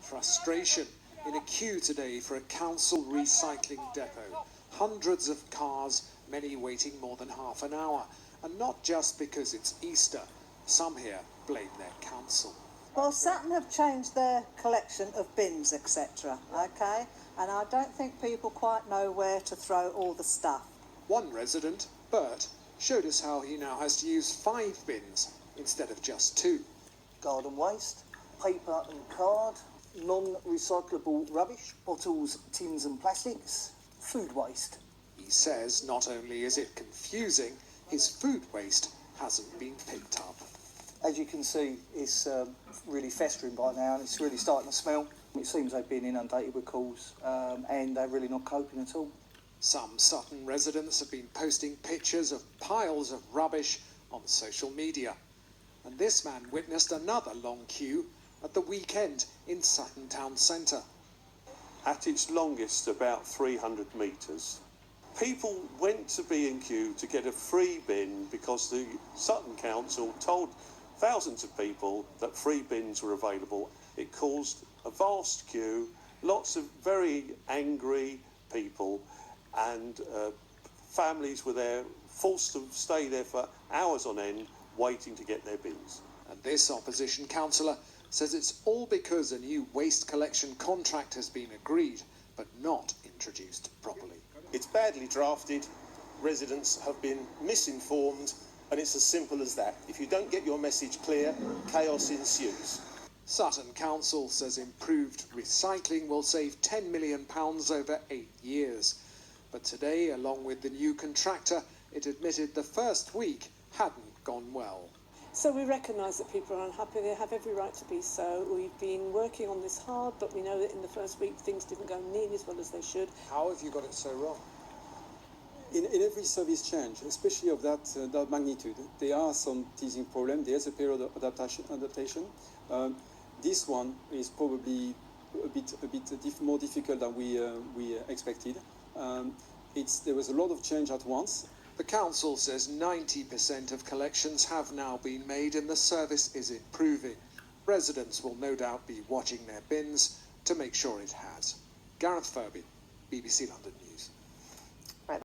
Frustration in a queue today for a council recycling depot. Hundreds of cars, many waiting more than half an hour. And not just because it's Easter. Some here blame their council. Well, Sutton have changed their collection of bins, etc., OK? And I don't think people quite know where to throw all the stuff. One resident, Bert, showed us how he now has to use 5 bins instead of just 2. Garden waste, paper and card, non-recyclable rubbish, bottles, tins and plastics, food waste. He says not only is it confusing, his food waste hasn't been picked up. As you can see, it's really festering by now and it's really starting to smell. It seems they've been inundated with calls and they're really not coping at all. Some Sutton residents have been posting pictures of piles of rubbish on social media. And this man witnessed another long queue at the weekend in Sutton town centre. At its longest, about 300 metres. People went to B&Q to get a free bin because the Sutton Council told thousands of people that free bins were available. It caused a vast queue, lots of very angry people, and families were there, forced to stay there for hours on end, waiting to get their bins. And this opposition councillor says it's all because a new waste collection contract has been agreed, but not introduced properly. It's badly drafted, residents have been misinformed, and it's as simple as that. If you don't get your message clear, chaos ensues. Sutton Council says improved recycling will save £10 million over 8 years. But today, along with the new contractor, it admitted the first week hadn't gone well. So we recognise that people are unhappy. They have every right to be so. We've been working on this hard, but we know that in the first week things didn't go nearly as well as they should. How have you got it so wrong? In every service change, especially of that magnitude, there are some teething problems. There's a period of adaptation. This one is probably a bit more difficult than we expected. There was a lot of change at once. The council says 90% of collections have now been made and the service is improving. Residents will no doubt be watching their bins to make sure it has. Gareth Furby, BBC London News.